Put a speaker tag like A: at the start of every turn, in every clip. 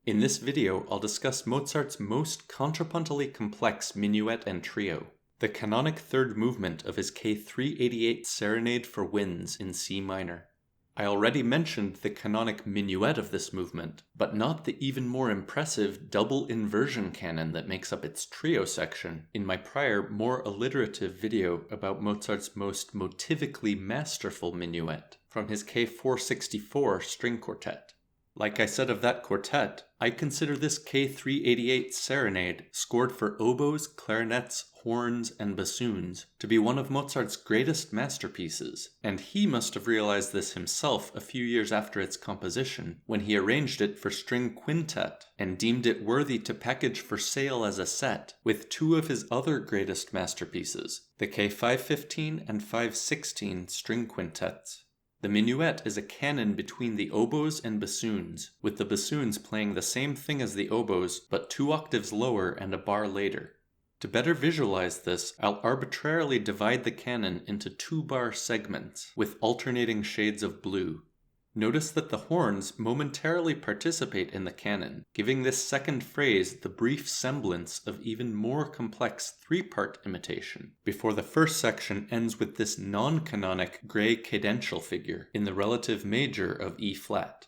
A: In this video, I'll discuss Mozart's most contrapuntally complex Minuet and Trio, the canonic third movement of his K388 Serenade for Winds in C minor. I already mentioned the canonic minuet of this movement, but not the even more impressive double inversion canon that makes up its trio section in my prior, more alliterative video about Mozart's most motivically masterful minuet from his K464 string quartet. Like I said of that quartet, I consider this K388 Serenade, scored for oboes, clarinets, horns, and bassoons, to be one of Mozart's greatest masterpieces, and he must have realized this himself a few years after its composition, when he arranged it for string quintet and deemed it worthy to package for sale as a set with two of his other greatest masterpieces, the K515 and 516 string quintets. The minuet is a canon between the oboes and bassoons, with the bassoons playing the same thing as the oboes, but 2 octaves lower and a bar later. To better visualize this, I'll arbitrarily divide the canon into 2-bar segments, with alternating shades of blue. Notice that the horns momentarily participate in the canon, giving this second phrase the brief semblance of even more complex 3-part imitation, before the first section ends with this non-canonic gray cadential figure in the relative major of E flat.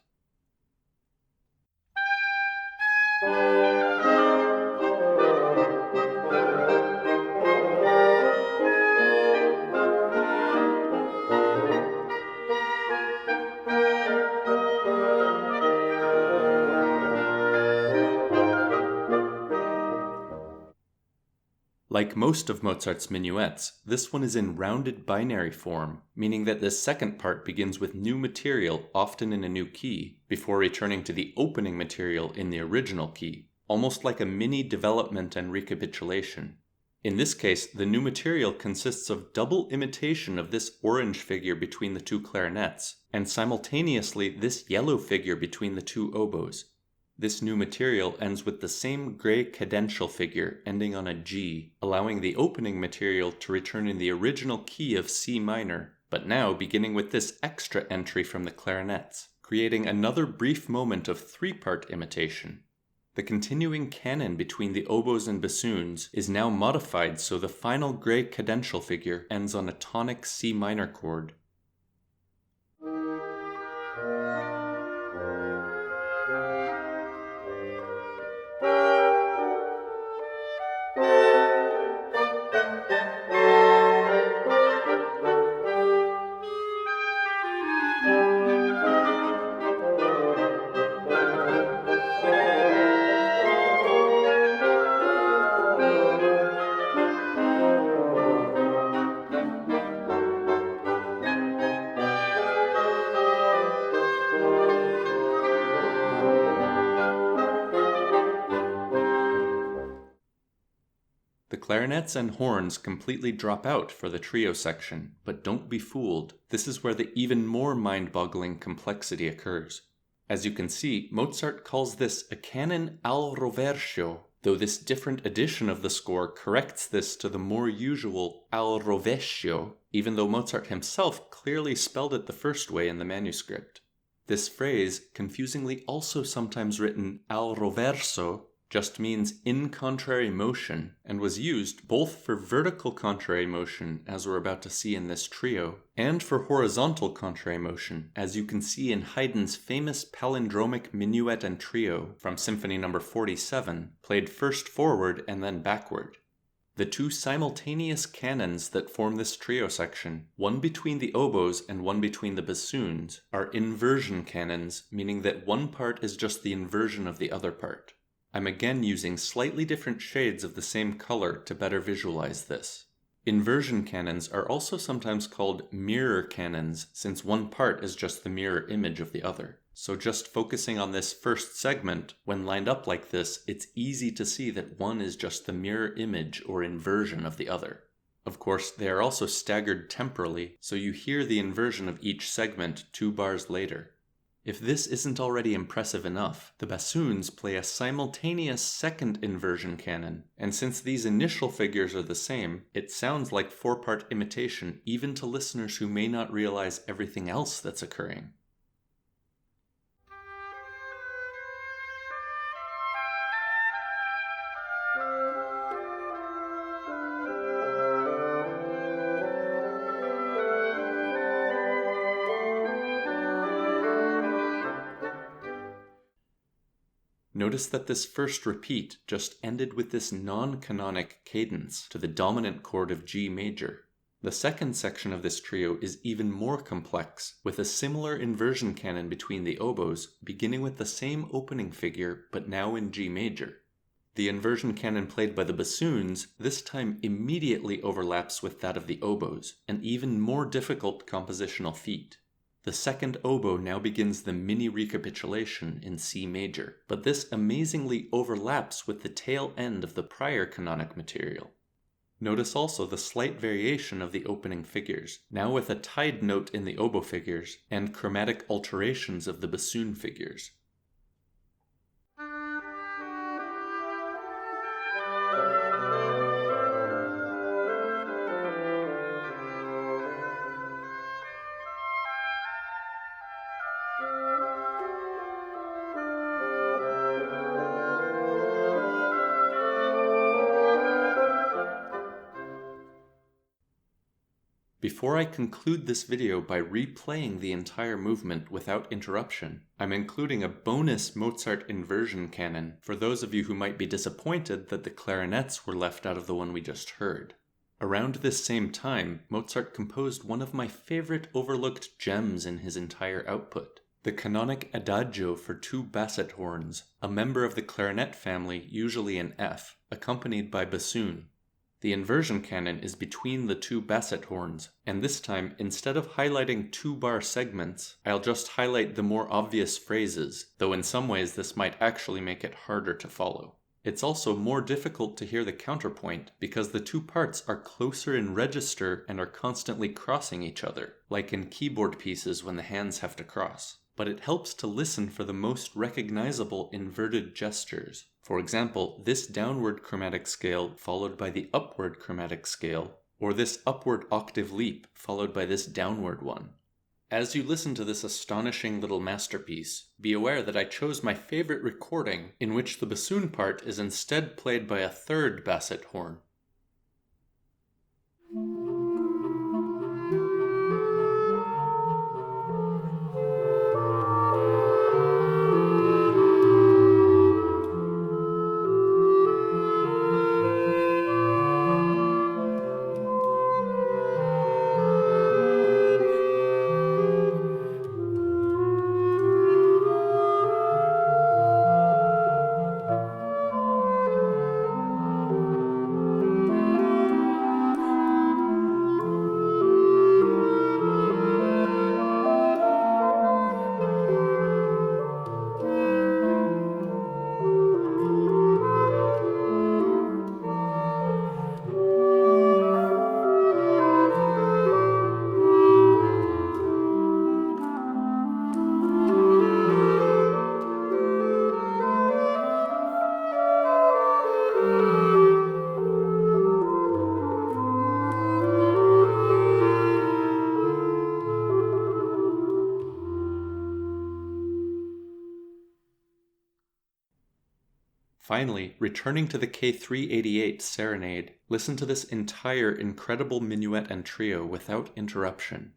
A: Like most of Mozart's minuets, this one is in rounded binary form, meaning that this second part begins with new material, often in a new key, before returning to the opening material in the original key, almost like a mini development and recapitulation. In this case, the new material consists of double imitation of this orange figure between the 2 clarinets, and simultaneously this yellow figure between the 2 oboes. This new material ends with the same gray cadential figure ending on a G, allowing the opening material to return in the original key of C minor, but now beginning with this extra entry from the clarinets, creating another brief moment of 3-part imitation. The continuing canon between the oboes and bassoons is now modified so the final gray cadential figure ends on a tonic C minor chord. The clarinets and horns completely drop out for the trio section, but don't be fooled. This is where the even more mind-boggling complexity occurs. As you can see, Mozart calls this a canon al rovescio, though this different edition of the score corrects this to the more usual al rovescio, even though Mozart himself clearly spelled it the first way in the manuscript. This phrase, confusingly also sometimes written al roverso, just means in contrary motion, and was used both for vertical contrary motion, as we're about to see in this trio, and for horizontal contrary motion, as you can see in Haydn's famous palindromic Minuet and Trio from Symphony No. 47, played first forward and then backward. The 2 simultaneous canons that form this trio section, one between the oboes and one between the bassoons, are inversion canons, meaning that one part is just the inversion of the other part. I'm again using slightly different shades of the same color to better visualize this. Inversion canons are also sometimes called mirror canons, since one part is just the mirror image of the other. So just focusing on this first segment, when lined up like this, it's easy to see that one is just the mirror image or inversion of the other. Of course, they are also staggered temporally, so you hear the inversion of each segment 2 bars later. If this isn't already impressive enough, the bassoons play a simultaneous second inversion canon, and since these initial figures are the same, it sounds like 4-part imitation even to listeners who may not realize everything else that's occurring. Notice that this first repeat just ended with this non-canonic cadence to the dominant chord of G major. The second section of this trio is even more complex, with a similar inversion canon between the oboes, beginning with the same opening figure but now in G major. The inversion canon played by the bassoons this time immediately overlaps with that of the oboes, an even more difficult compositional feat. The second oboe now begins the mini recapitulation in C major, but this amazingly overlaps with the tail end of the prior canonic material. Notice also the slight variation of the opening figures, now with a tied note in the oboe figures and chromatic alterations of the bassoon figures. Before I conclude this video by replaying the entire movement without interruption, I'm including a bonus Mozart inversion canon for those of you who might be disappointed that the clarinets were left out of the one we just heard. Around this same time, Mozart composed one of my favorite overlooked gems in his entire output, the canonic Adagio for two Basset horns, a member of the clarinet family usually in F, accompanied by bassoon. The inversion canon is between the two Basset horns, and this time, instead of highlighting two-bar segments, I'll just highlight the more obvious phrases, though in some ways this might actually make it harder to follow. It's also more difficult to hear the counterpoint because the two parts are closer in register and are constantly crossing each other, like in keyboard pieces when the hands have to cross. But it helps to listen for the most recognizable inverted gestures. For example, this downward chromatic scale followed by the upward chromatic scale, or this upward octave leap followed by this downward one. As you listen to this astonishing little masterpiece, be aware that I chose my favorite recording in which the bassoon part is instead played by a third Basset horn. Finally, returning to the K388 Serenade, listen to this entire incredible minuet and trio without interruption.